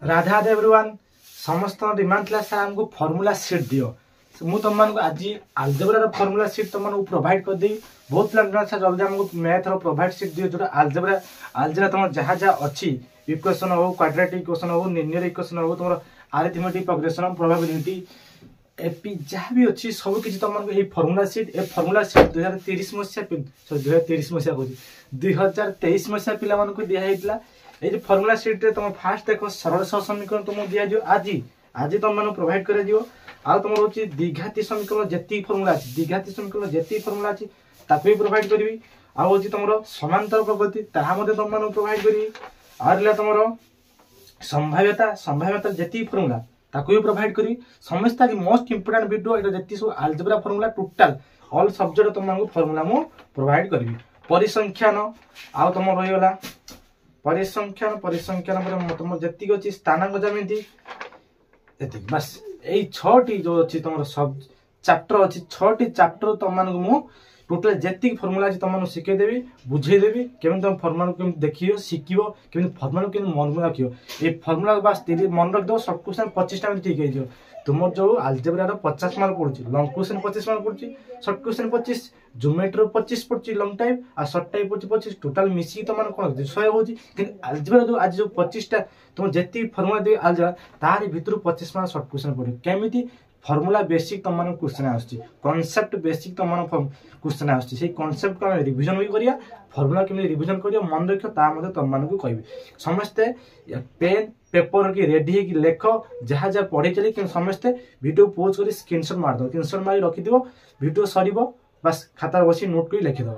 Radha everyone समस्त demand था sir आमको फॉर्मूला सीट दियो मु तुम आज आलजेब्रा फॉर्मूला सीट तुम प्रोवाइड कर दी बहुत पिला सर जल्दी आमको मैथ प्रोवाइड सीट दियो जो आलजेब्रा तुम जहाँ जहाँ अच्छी इक्वेशन हो क्वाड्रेटिक इक्वेशन हो लिनियर इक्वेशन हो तुम अरिथमेटिक प्रोग्रेशन प्रोबेबिलिटी एपी जहाँ भी अच्छी सब किसी तुमको ये फॉर्मूला सीट 2030 मसीहा सॉरी 2030 मसीहा कहूँ 2023 मसीहा पिला दिखाई ये फॉर्मूला सीट रे तुम फास्ट देख सरल समीकरण तुमको दिज्व आज तुम प्रोवाइड कर तुम रोचे द्विघाती समीकरण जी फॉर्मूला अच्छी द्विघाती समीकरण जी फॉर्मूला अच्छी ताकू भी प्रोवाइड करी आउ तुम समांतर प्रगति तुम प्रोवाइड करी आर तुम संभाव्यता जी फॉर्मूला ताकू भी प्रोवाइड करी समस्त मोस्ट इंपोर्टेंट वीडियो ये जी सब algebra formula total all subject तुमको फॉर्मूला मु प्रोवाइड करी परिसंख्यान आउ तुम रहीगला परिसंख्यान तुम जी अच्छी स्थानांक जमी बस यही 6टी जो अच्छी तुम सब चैप्टर अच्छी 6टी चैप्टर तुमको मु टोटाल जी फॉर्मूला अच्छी तुमको शिखेदेवी बुझेदेवी केमी तुम फॉर्मूला को देख शिखो केमी फॉर्मूला को मन में रखियो ये फॉर्मूला बस मन रखिद सर्ट क्वेश्चन 25 टाइम ठीक है तुम जो आलजेब्रा 50 मार्क पड़ुची लंग क्वेश्चन 25 मार्क पड़ुची सर्ट क्वेश्चन 25 ज्योमेट्री 25 पड़ुची लंग टाइप आ सर्ट टाइप पड़ुची 25 टोटाल मिसी तुम कौन 100 होची आलजेब्रा जो आज जो 25 टा तुम जेती फॉर्मूला दे आलजेब्रा तार भीतर 25 मार्क सर्ट क्वेश्चन पड़े केमिति फॉर्मूला बेसिक तुम क्वेश्चन आसुची कॉन्सेप्ट बेसिक तुम क्वेश्चन आसुची से कॉन्सेप्ट को रिवीजन भी करिया फॉर्मूला केमि रिवीजन करिया मन रखियो ता मध्ये तुमको कहबी समस्ते पेन पेपर की रेडी की लेख जहाँ जहाँ पढ़ी चली कि समस्ते वीडियो पोज कर स्क्रीनशॉट मार दो स्क्रीनशॉट मारी रखिद वीडियो सर बस खाता बस नोट कर लिखिद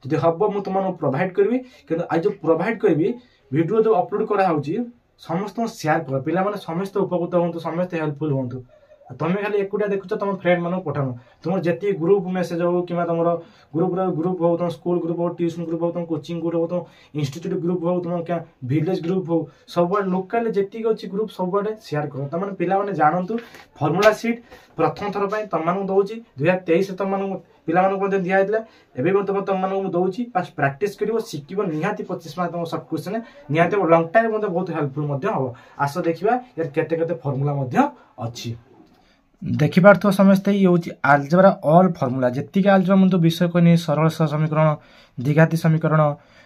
जब हम मुझे तुमको प्रोवाइड करी कि आज जो प्रोवाइड करी वीडियो जो अपलोड कराई समस्त शेयर कर पे समस्त उपकृत हूँ समस्त हेल्पफुल हूँ तुम खाली एकुटिया देखुच तुम फ्रेंड मान पठानो तुम जी ग्रुप मेसेज हो कि तुम ग्रुप हो तुम स्कूल ग्रुप हो ट्यूशन ग्रुप हो तुम कोचिंग ग्रुप हो तुम इंस्टीट्यूट ग्रुप हो तुम क्या विलेज ग्रुप हो सब लोकल जी अच्छी ग्रुप सब शेयर कर तुम पे जानतु फॉर्मूला सीट प्रथम थर पर तुम दूसरी 2023 तुम पे दिखाई एवं तुमको दूसरी बस प्राक्ट कर शिख निहाती 25 मार्क तुम सर्ट क्वेश्चन निहाती लंग टाइम बहुत हेल्पफुल हम आस देखा यार केते फॉर्मूला अच्छी देखिपार तो समस्ते ये हूँ आलजेब्रा ऑल फॉर्मूला जी आलजेब्रा मुझे विषय कहनी सरल समीकरण द्विघाती समीकरण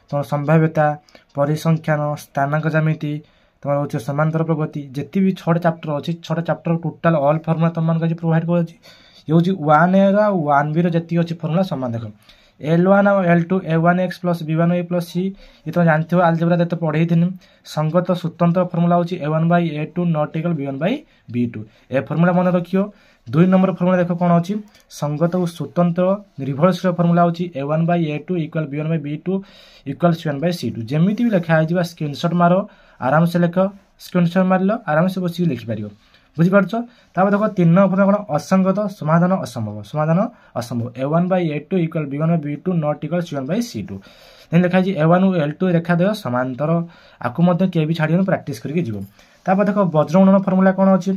तुम संभाव्यता परिसंख्यान स्थानांक जमिति तुम हूँ समांतर प्रगति जी भी 6 चैप्टर अच्छी 6 चैप्टर टोटाल ऑल फॉर्मूला तुमको प्रोवाइड कर ये हूँ 1A 1B जी अच्छी फॉर्मूला समान देख L1 और L2 A1x plus B1y plus C ये तुम जानते हो आलजेब्रा तो पढ़े थी संगत स्वतंत्र फॉर्मूला हूँ A1/A2 not equal B1/B2 a formula मन रखियो 2 नंबर फॉर्मूला देख कौन अच्छी संगत और स्वतंत्र रिभर्स फॉर्मूला हूँ A1/A2 equal B1/B2 equal C1/C2 जमी भी लिखाई स्क्रीनशॉट मार आराम से लिख स्क्रीनशॉट मार लो आराम से बस लिखिपार बुझीपार देख 3 नंबर कौन असंगत समाधान असंभव A1/A2 equal B1/B2 not equal C1/C2 लिखाई A1 और L2 रेखा देव समांतर आपको किए भी छाड़ी प्राक्ट करके जीव देख वज्रगुणन फॉर्मूला कौन अच्छी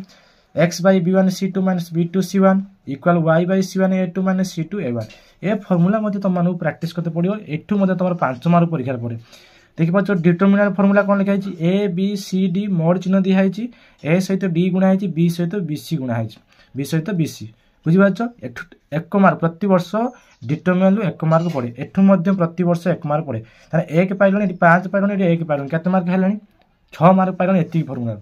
x/B1C2 minus B2C1 equal y/C1A2 minus C2A1 a formula तुमको प्राक्ट करते पड़ो एठू तुम 5 मार्क परीक्षा पड़े देखिए डिटरमिनांट फॉर्मूला कौन लिखाई A B C D mode चिन्ह दिखाई A सहित D गुणा है B सहित BC गुणा है B सहित BC बुझीपार 1 मार्क प्रति वर्ष डिटरमिनांट 1 मार्क पड़े एठू प्रति वर्ष 1 मार्क पड़े तार 1 पाइल 5 पाइल 1 पाइल केते मार्क है 6 मार्क पाइल एति formula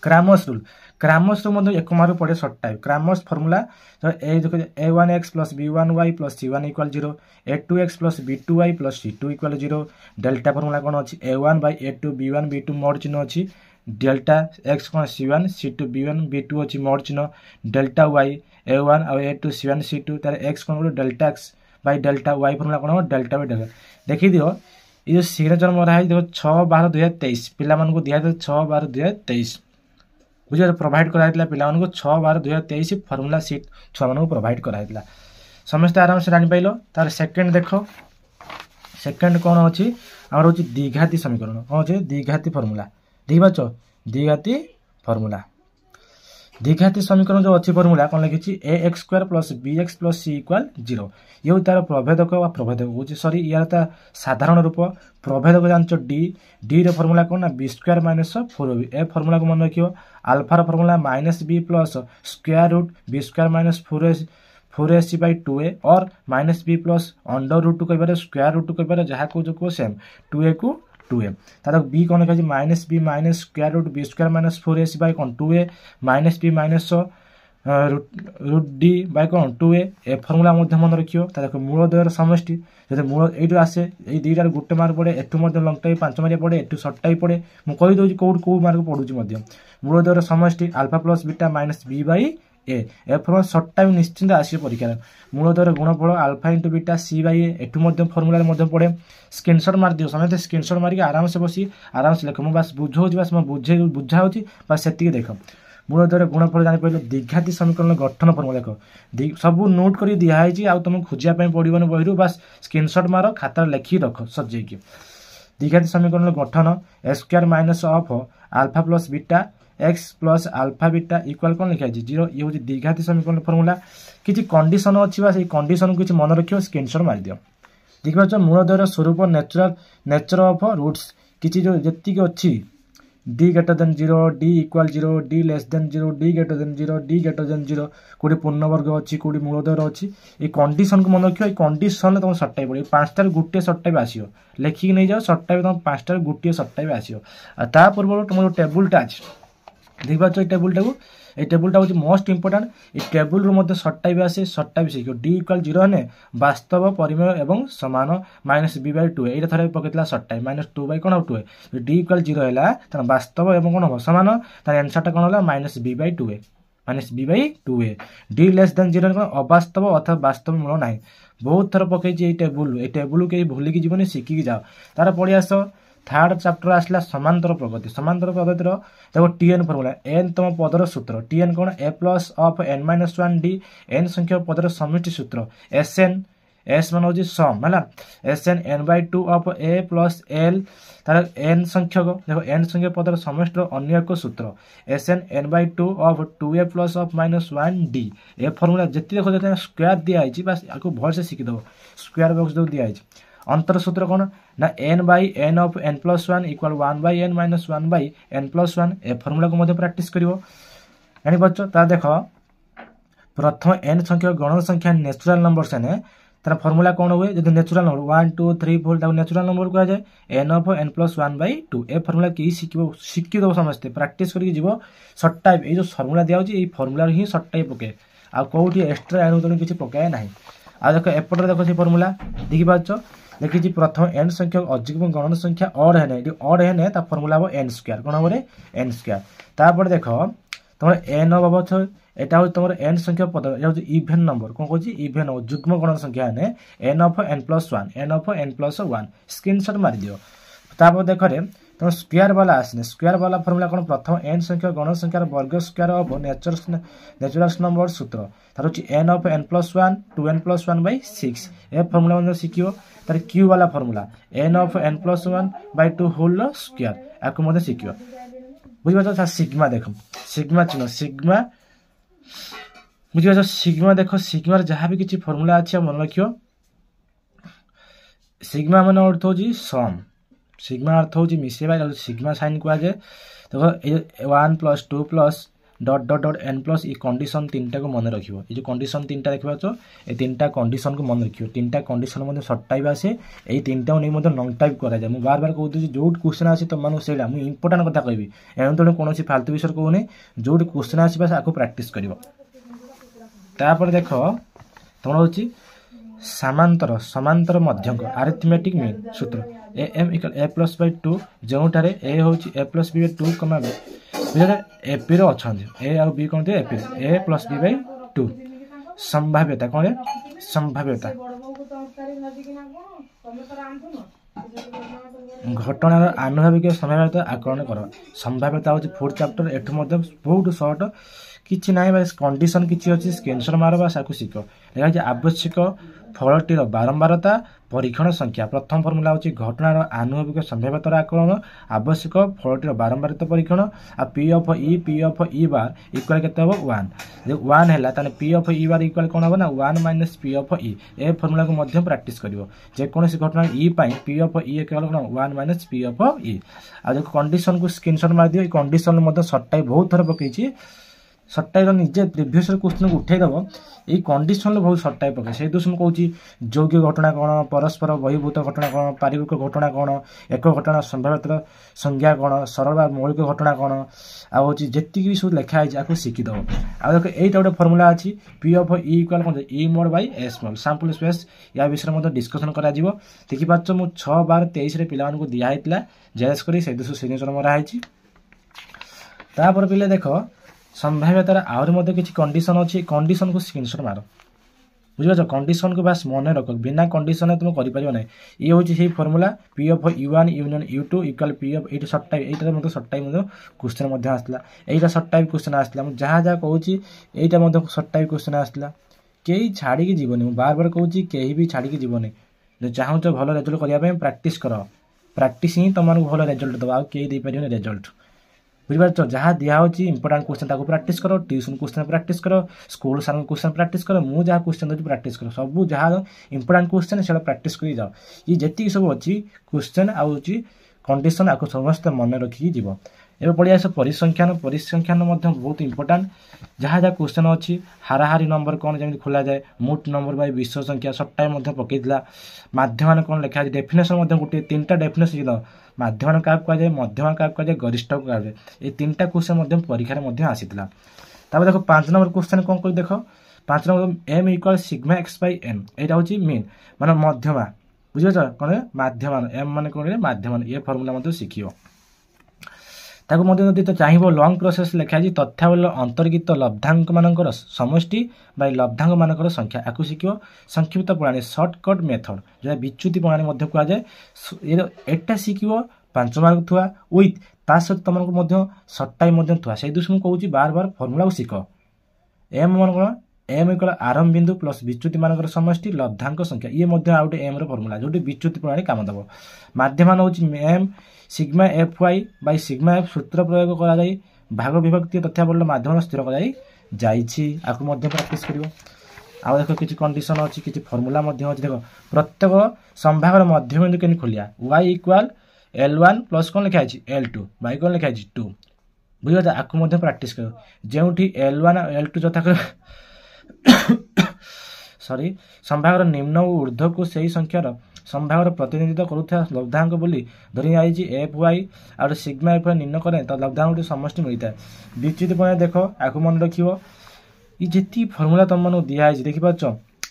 Cramer's rule Cramer's 1 mark पड़े short type Cramer's formula A1x plus B1y plus C1 equal 0 A2x plus B2y plus C2 equal 0 delta formula कौन अच्छी A1/A2 B1 B2 मोड चिन्ह अच्छी डेल्टा x कौन C1 C2 B1 B2 अच्छी mode चिन्ह delta y A1 और A2 C1 C2 तार x कौन delta x by delta y formula कौन डेल्टा बाय डेल्टा देखी दियो ये सिग्नेचर मरा है देखो 6/12/2023 पिला मानको दिया 6/12/2023 बुझे प्रोवाइड कराइला पिला मानको 6/12/2023 फॉर्मूला सीट छुआ मानको प्रोवाइड कराइला समस्त आराम से जानि पाइलो तार सेकंड देखो सेकंड कौन अच्छी आमर हूँ द्विघाती समीकरण कौन अच्छे द्विघाती फॉर्मूला देखिपाच द्विघाती फॉर्मूला द्विघाती समीकरण जो अच्छी फर्मूला कौन लिखी a x square plus b x plus c equal 0 ये तार प्रभेदक प्रभेदक हूँ सरी यार साधारण रूप प्रभेदक जान डी डी रे फर्मूला कौन ना बी स्क्वायर माइनस 4ab ए फर्मूला को मन रखियो आल्फार formula minus b plus square root B square minus 4ac by 2a और minus b plus under root टू कह स्क्वायर रूट टू कह जहाँ कह सेम 2a को 2a तार बी कौन लिखा minus B minus square root B square minus 4ac by कौन 2a minus B minus root D by कौन 2a ए फर्मूला मन रखियो देखो मूल द्वयर समष्टि जब मूल यू आसे ये दुईटार गोटे मार्क पड़े एटू लंगटा 5 मार्क पड़े एटू सर्टा पड़े मुझे कहीदे कौ मार्क पड़ू मूल द्वयर समष्टि alpha plus beta minus B by a formula short time निश्चिंत आस परीक्षा मूल द्वयर गुणफल alpha into beta c by एटू फर्मूला पड़े स्क्रीनशॉट मार दियो समझते स्क्रीनशॉट मारिक आराम से बसी आराम से लिख मुझे बस बुझाऊँ बस मुझे बुझा बस से देख मूल द्वयर गुणफल जानी पारे द्विघाती समीकरण गठन फर्मूला देख सब नोट कर दिखाई आउ तुमको खोजापी पड़ोनी बही बस स्क्रीनशॉट मार खाता लिखिक रख सजेक द्विघाती समीकरण गठन a square minus of alpha plus beta x plus alpha beta equal कौन लिखा 0 ये हूँ द्विघाती समीकरण फर्मूला किसी कंडीशन अच्छी कंडीशन को मन रखियो स्क्रीनशॉट मार दियो देखिए मूल द्वयर स्वरूप नेचर ऑफ रूट्स किसी जो जी अच्छी d greater than 0 d equal 0 d less than 0 d greater than 0 d greater than 0 कोडी पूर्णवर्ग अच्छी कोडी मूलद्वयर अच्छी ये कंडीशन को मन रखियो ये कंडीशन तुम सर्टाई पड़े 5टार गोटे सर्टाई आसियो लेखिक नहीं जाओ सर्टाई तुम 5टार गोटे सर्टाई आसियो आ ता पूर्व तुम टेबुलटा अच्छी देख पाच ये टेबुलटा हूँ मोस्ट इंपोर्टाट ये टेबुल रू सर्टाई आसे सर्टाई सीख डी इक्वाल 0 ने वास्तव परिमेय एवं समान माइनस बी बाई 2 ये थे पकड़ा सर्टाई माइनस 2 बाई कौन 2 डी इक्वाल 0 है वास्तव एवं कौन हम समान तार आंसरटा कौन है minus B by 2 minus B by 2 D less than 0 कौन अवास्तव अर्थात वास्तव मूल ना बहुत थर पकई टेबुल कहीं भूलिकी जीवन शिखिकी जाओ तार पढ़ी आस थर्ड चैप्टर आसला समांतर प्रगति देखो टीएन फर्मूला एन तुम पदर सूत्र टीएन कौन a plus of n minus 1 d n संख्यक पदर समिष्टि सूत्र एसएन एस मान हूँ सम है S N N by 2 of A plus L तार एन संख्यक देखो एन संख्यक पदर समिष्टि अन्य एक सूत्र S N N by 2 of 2a plus of minus 1 D ए फर्मूला जिते देखो स्क्वायर दिखाई बस आपको भल से शिखिदेव स्क्वायर बॉक्स जो दिखाई अंतर सूत्र कौन ना N by N of N plus 1 equal 1 by N minus 1 by N plus 1 ए फर्मूला को मध्य प्रैक्टिस करिवो जानि पाछ ता देखो प्रथम एन संख्या गण संख्या नेचुरल नंबर से ने तार फर्मूला कौन हुए जब नेचुरल नंबर 1 2 3 4 ताको नेचुरल नंबर कहा जाए N of N plus 1 by 2 ए फर्मूला की शिखिदेव समस्ते प्रैक्टिस करके जीव सर्ट टाइप ये जो फर्मूला दिया ये फर्मूला ही सर्ट टाइप पके आ कोठी एक्स्ट्रा एनु तनु किछि पकाय नाही आ देखो एपटर देखो से फर्मूला देखि पाछ लिखी प्रथम एन संख्या अधिक गणन संख्या अड है फर्मूला हम एन स्क्वायर कौन हम एन स्क्वायर तापर देख तुम एन अब यहाँ हूँ तुम एन संख्या पद इभेन नंबर कौन कौन इभेन जुग्म गणन संख्या है N of N plus 1 N of N plus 1 screenshot मार दियो तापर देख रे तुम स्क्वायर वाला आसने स्क्वायर वाला फर्मूला कौन प्रथम एन संख्या गण संख्यार वर्ग स्क्वायर ऑफ नेचुरल नंबर सूत्र तार हूँ n of N plus 1 2n plus 1 by 6 ए फर्मूला शिखियो तार क्यू वाला formula n of N plus 1 by 2 whole square आपको शिखियो बुझे सिग्मा देख सिग्मा चिन्ह सिग्मा बुझे सिग्मा देख सिग्मार जहाँ भी किसी फर्मूला अच्छी मन रखियो सिग्मा मान अर्थ हूँ सम सिग्मा अर्थ हूँ मिसेबा सिग्मा साइन कहुए देखो 1 प्लस 2 प्लस डट डट डट एन प्लस ये कंडीशन 3टा को मन रखियो ये जो कंडीशन 3टा देखा ये 3टा कंडीशन को मन रखियो 3टा कंडीशन सर्ट टाइप आसे ये 3टा नहीं लंग टाइप करा जाए बार बार कहूँ जो क्वेश्चन आसे तुम मानक से मुझे इंपोर्टाट कथा कहि एणु तेणु कौन फालतू विषय कहूनी जो क्वेश्चन आसपा आपको प्रैक्टिस कर देख तुम हूँ समांतर समांतर मध्यक आरिथमेटिक मीन सूत्र A M equal A plus by 2 जो ए हूँ ए प्लस बी बाई 2 कमा एपी अच्छा ए आउ बी कौन AP A plus B by 2 संभाव्यता कौन संभाव्यता घटनार आनुभाविक संभाव्यता आकलन कर संभाव्यता हूँ 4th चैप्टर एठू बहुत सर्ट किछि नाही बस कंडीशन किछि अछि स्क्रीनशॉट मारो बस आकु शिख देखा जे आवश्यक फलटीर बारंबारता परीक्षण संख्या प्रथम फर्मुला होची घटनार आनुभविक संभाव्यतार आकलन आवश्यक फलटीर बारंबारता परीक्षण आ P of E bar equal केते हो 1 जे 1 हैला ताने P of E bar equal कोन हो ना 1 माइनस पी ऑफ ई ए फर्मुला को मध्य प्रैक्टिस करिवो जे कोनसी घटना ई पई पी ऑफ ई इक्वल कोन 1 माइनस पी ऑफ ई आ जे कंडीशन को स्क्रीनशॉट मार दियो ई कंडीशन मध्य सट्टाई बहुत थर पकेछि सट्टाई निजे प्रिवियस क्वेश्चन को उठे दबो এই कंडीशन बहुत सट्टाई पके से दोष मु कहूची योग्य घटना कोन परस्पर बहिभूत घटना कोन पारिवारिक घटना कोन एक घटना संभाव्यता संज्ञा कोन सरल मौलिक घटना कोन आ होची जेति भी सब लिखा है आको सिखि दो आ देखो एटा गोटे फार्मूला अछि p of e equal cone e mode bye s mode sample space या विषय मध्ये डिस्कशन करा जिवो देखि पाछ मु 6/23 रे पिलावन को दिया हैतला जेएस करी से दोष सिग्नेचर मरा हैछि तापर पिले देखो संभाव्यतार आहुरी मध्य किसी कंडीशन अच्छी कंडीशन को स्क्रीनशॉट मार बुझिपार कंडीशन को बस मन रख बिना कंडीशन तुम कर ना ये हूँ formula P of u1 union u2 equal P of ये सर्ट टाइप ये मतलब सर्ट टाइप क्वेश्चन आसला यहीटा सर्ट टाइप क्वेश्चन आसला जहाँ जहाँ कहूँ यहाँ सर्ट टाइप क्वेश्चन आसला कई छाड़ी जीवनी बार बार कहूँ कहीं भी छाड़ी जीवनी जो चाहूच भल रेजल्ट करने प्रैक्टिस कर प्रैक्टिस ही तुमको भल रेजल्ट दबा कई दे पारे रेजल्ट बुझिपार जहाँ दिखाई इंपोर्टाट क्वेश्चन ताको प्रैक्टिस करो ट्यूशन क्वेश्चन प्रैक्टिस करो स्कूल सार क्वेश्चन प्रैक्टिस करो मु जहाँ क्वेश्चन दूसरी प्रैक्टिस करो सब जहाँ इंपोर्टाट क्वेश्चन से प्रैक्टिस कर जाओ ये जी सब अच्छी क्वेश्चन आउ कंडीशन आपको समस्त मन रखिकी जीव एवं पढ़िया आस परिसंख्यान बहुत इंपोर्टाट जहाँ जहाँ क्वेश्चन अच्छी हाराहारी नंबर कौन जमी खोल जाए मोट नंबर बाय विश्व संख्या सट्टाई पकईला माध्यम कौन लिखा है डेफिनेशन गोटे 3टा डेफिनेशन माध्यम क्या कहुए मध्यम क्या कहुए गरिष्ठ को कहुए ये 3टा क्वेश्चन परीक्षा आसीला देखो 5 नंबर क्वेश्चन कौन कर देख 5 number M equal sigma X by N यहाँ हूँ मीन माने मध्यमा बुझे कौन माध्यम एम मान कौन माध्यम ये फर्मूला शिखियो तो चाहिए लंग प्रोसेस लिखा है तथ्यावली अंतर्गत लब्धांक मानकर समष्टि बाय लब्धांक मानकर संख्या आपको शिखो संक्षिप्त प्रणाली सर्टकट मेथड जो विच्युति प्रणाली कहुए एटा शिखो 5 मार्क थुआ विथ ता सहित तुमको सट्टाई थुआ से दूसरे मुझे बार बार फर्मूला को शिख एम मान कौन एम इक्वल आरंभ बिंदु प्लस विच्युति मानकर समष्टि लब्धांक संख्या ये आउटे एम फर्मूला जो विच्युति प्रणाली काम दब माध्यमान हूँ M sigma F Y by sigma F सूत्र प्रयोग करा जाई भाग विभक्ति तथ्यावली माध्यम स्थिर कर प्रैक्टिस कर आउ देख किसी कंडीशन अच्छी किसी फर्मूला देख प्रत्येक संभागर मध्य बिंदु के खोलिया y इक्वल L1 प्लस कौन लिखा है L2 बाय कौन लिखा है 2 बुझे आपको प्रैक्टिस कर जो L1 L2 यथा सॉरी संभागर निम्न और ऊर्ध्व को सही संख्यार संभागर प्रतिनिधित्व करुवा लब्धांक बोली धरी आई एफ वाई और सिग्मा एफ वाई निम्न करें तो लब्धांक समष्टि मिलता है विच्युति प्रणाली देख आपको मन रख ये जी फर्मूला तुम मन दिखाई देखिपार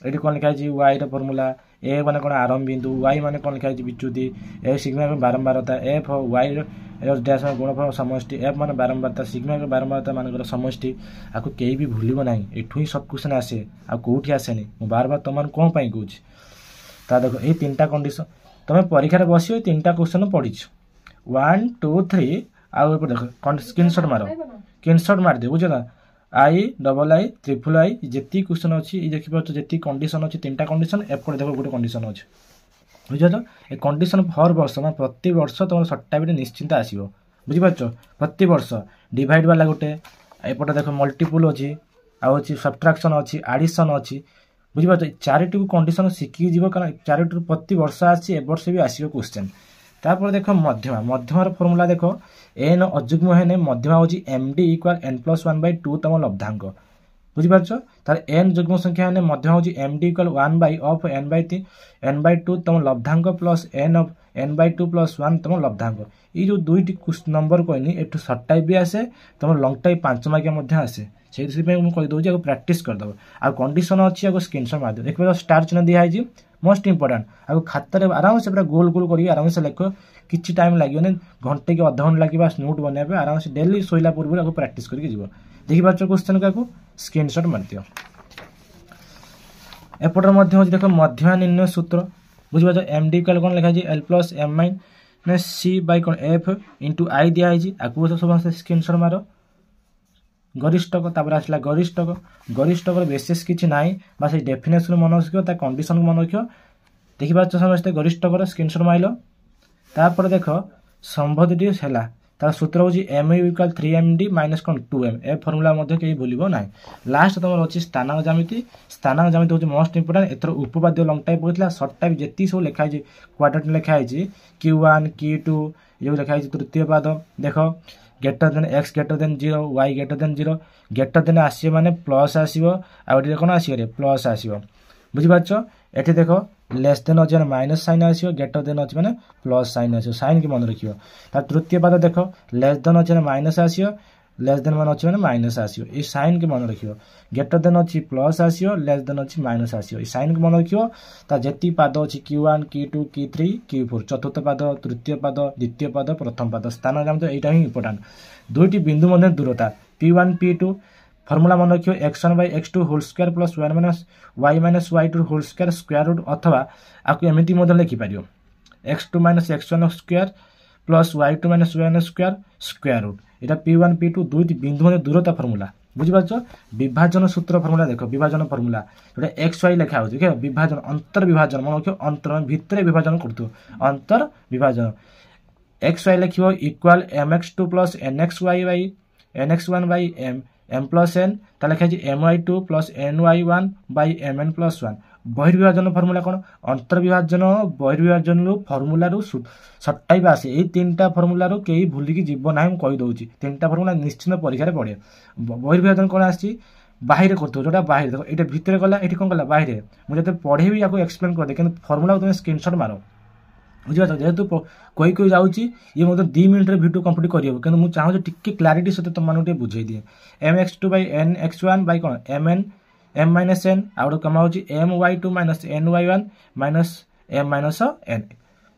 ये कौन लिखा है वाई फर्मूला ए मान कौन आरंभ बिंदु वाई मान कौन लिखा है विच्युति ए सिग्मा बारंबारता एफ वाई डैश गुणफल समष्टि एफ मान बारंबारता सिग्मा बारंबारता मान समष्टि आपको कहीं भी भूल ना एठू ही सब क्वेश्चन आसे आ कौटी आसेनि बार बार तुम कौन कहूँ देखो ये 3टा कंडीशन तुम परीक्षा बस 3टा क्वेश्चन पढ़ी 1 2 3 आउ देख स्क्रीनशॉट मार दे बुझे ना II जी क्वेश्चन अच्छी देखिए जी कंडीशन अच्छी 3टा कंडीशन एपटे देख गोटे कंडीशन अच्छे बुझे तो ये कंडीशन हर वर्ष मैं प्रति वर्ष तुम सट्टाइट निश्चिंत आसो बुझीपार प्रति वर्ष डिवाइड वाला गोटे एपटे देख मल्टीपुल अच्छी आउ सब्ट्राक्शन अच्छी एडिशन अच्छी बुझीपार 4टी कंडीशन शिखिकी जीव कारण 4टी प्रति वर्ष आसी वर्ष भी आसो क्वेश्चन तापर देख मध्यमा फर्मूला देख एन अजुग्म है मध्यमा हूँ एम डी इक्वल n+1/2 तुम लब्धांक बुझीपार तार एन जुग्म संख्या है मध्यमा हूँ M D equal 1 of n/2 तुम लब्धांक प्लस एन ऑफ n/2 + 1 तुम लब्धांक ये जो 2टी नंबर कहनी एठू सर्ट टाइप भी आसे तुम लंग टाइप 5 मार्किया आसे से कहीदे प्रैक्टिस करदेव आ कंडीशन अच्छी आपको स्क्रीनशॉट मार देव देखिए स्टार चिन्ह दिखाई मोस्ट इंपोर्टाट आपको खातार आराम से पूरा गोल गोल कर आराम से लिख किसी टाइम लगे घंटे कि अधघंटे लगे नोट बनवाई आराम से डेली शोला पूर्व आपको प्रैक्टिस करके जीव देखिपार क्वेश्चन को स्क्रीनशॉट मार दियो एपटर देख मध्यमा निर्णय सूत्र बुझीपार एम डी कौन लिखा है L+M - C बाय कौन एफ इंटू आई दिखाई आपको समस्त स्क्रीनशॉट मार गरिष्ठक तापर आसला गरिष्ठक गरिष्ठक विशेष किसी ना बस डेफिनेशन मन रख कंडीशन मन रख देखिए समस्ते गरिष्ठकर स्क्रीनशॉट माइल तापर देख संबोधि है तार सूत्र हूँ M you equal 3md minus कौन 2m ए फर्मुला कहीं भूल ना लास्ट तुम अच्छी स्थानांक जामिति हूँ मोस्ट इंपोर्टाट एथर उपवाद्य लंग टाइप पड़ता सर्ट टाइप जी सब लिखाई क्वाड्रेंट लिखाई Q1 Q2 ये लिखाई तृतीय पाद देख greater than x greater than 0 y greater than 0 greater than आस माने प्लस आसो आगे कौन आसो प्लस आसो बुझीपार ये देख लेस देन अच्छे माइनस साइन आसो ग्रेटर देन अच्छे मैंने प्लस साइन आसो साइन की मन रखियो तार तृतीय पाद देख लेस देन अच्छे माइनस आसो लेस देन मान अच्छे मैंने माइनस आसो ये साइन के मन रखियो ग्रेटर देन अच्छी प्लस आसो लेस देन अच्छी माइनस आसो ये साइन के मन रखियो तार जेती पाद अच्छी Q1 Q2 Q3 Q4 चतुर्थ पाद तृतीय पाद द्वितीय पाद प्रथम पाद स्थान जाम यहाँ ही इंपोर्टाट दुईटी बिंदु मध्य दूरता P1 P2 फर्मुला मन रखियो x1 by x2 whole square plus y minus y2 whole square square root अथवा आपको एमती लिखिपर x2 minus x1 square plus y2 minus y1 square square root यहाँ P1 P2 दुईटी बिंदु मध्य दूरता फर्मुला बुझीपार विभाजन सूत्र फर्मुला देख विभाजन फर्मुला जो एक्स वाई लिखा हो विभाजन अंतर विभाजन मन रखियो अंतर भितर विभाजन कर अंतर विभाजन एक्स वाई लिखो equal mx2 plus nxy by nx1 by m plus n लिखा my2 plus ny1 by mn plus 1 बहिर्विभाजन फर्मुला कौन अंतर विभाजन बहिर्विभाजन फर्मुला सर्ट टाइप आसे ये तीनटा फर्मुला कहीं भूलिकी जीव ना कहीदे तीनटा फर्मुला निश्चित परीक्षा पड़े बहिर्विभाजन कौन आसी बाहर कर जोटा बाहर देख ये भितर गला ये कौन गला बाहर मुझे पढ़ेबी या एक्सप्लेन कर दे कि फर्मुला तुम स्क्रीनशॉट मार बुझे जेहेतु कही जाऊँगी ये मतलब 2 मिनट भिडियो कंप्लीट करेंगे कि मुझे चाहूँ टी क्लारीटी सहित तुमको बुझे दिए mx2 by nx1 by कौन mn m माइनस n आउट कम हो my2 minus ny1 minus m minus n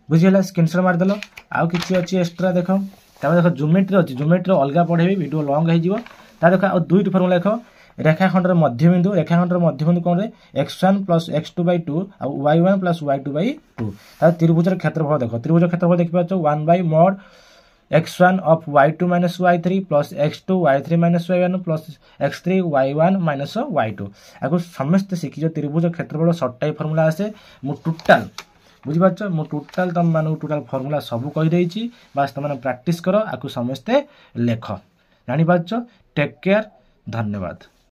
बुझीगला स्क्रीनशॉट मारदेल आउ कि अच्छी एक्सट्रा देख देख ज्योमेट्री अच्छी ज्योमेट्री अलग पढ़ेबी वीडियो लंग हो देख आ दुईट फर्मुला देख रेखाखंडर मध्यबिंदु रेखाखंडर मध्यबिंदु कौन x1 plus x2 by 2 y1 plus y2 by 2 त्रिभुजर क्षेत्रफल देख त्रिभुज क्षेत्रफल देखिए 1 by mod x1 of y2 minus y3 plus x2 y3 minus y1 plus x3 y1 minus y2 आपको समस्त शिखी त्रिभुज क्षेत्रफल सर्ट टाइप फर्मुला आसे मु टोटाल बुझीपार मु टोटाल तुम मान टोटाल फर्मुला सब कहीदे बास तुम प्राक्टिस कर आपको समस्ते लेख जापार टेक केयर धन्यवाद।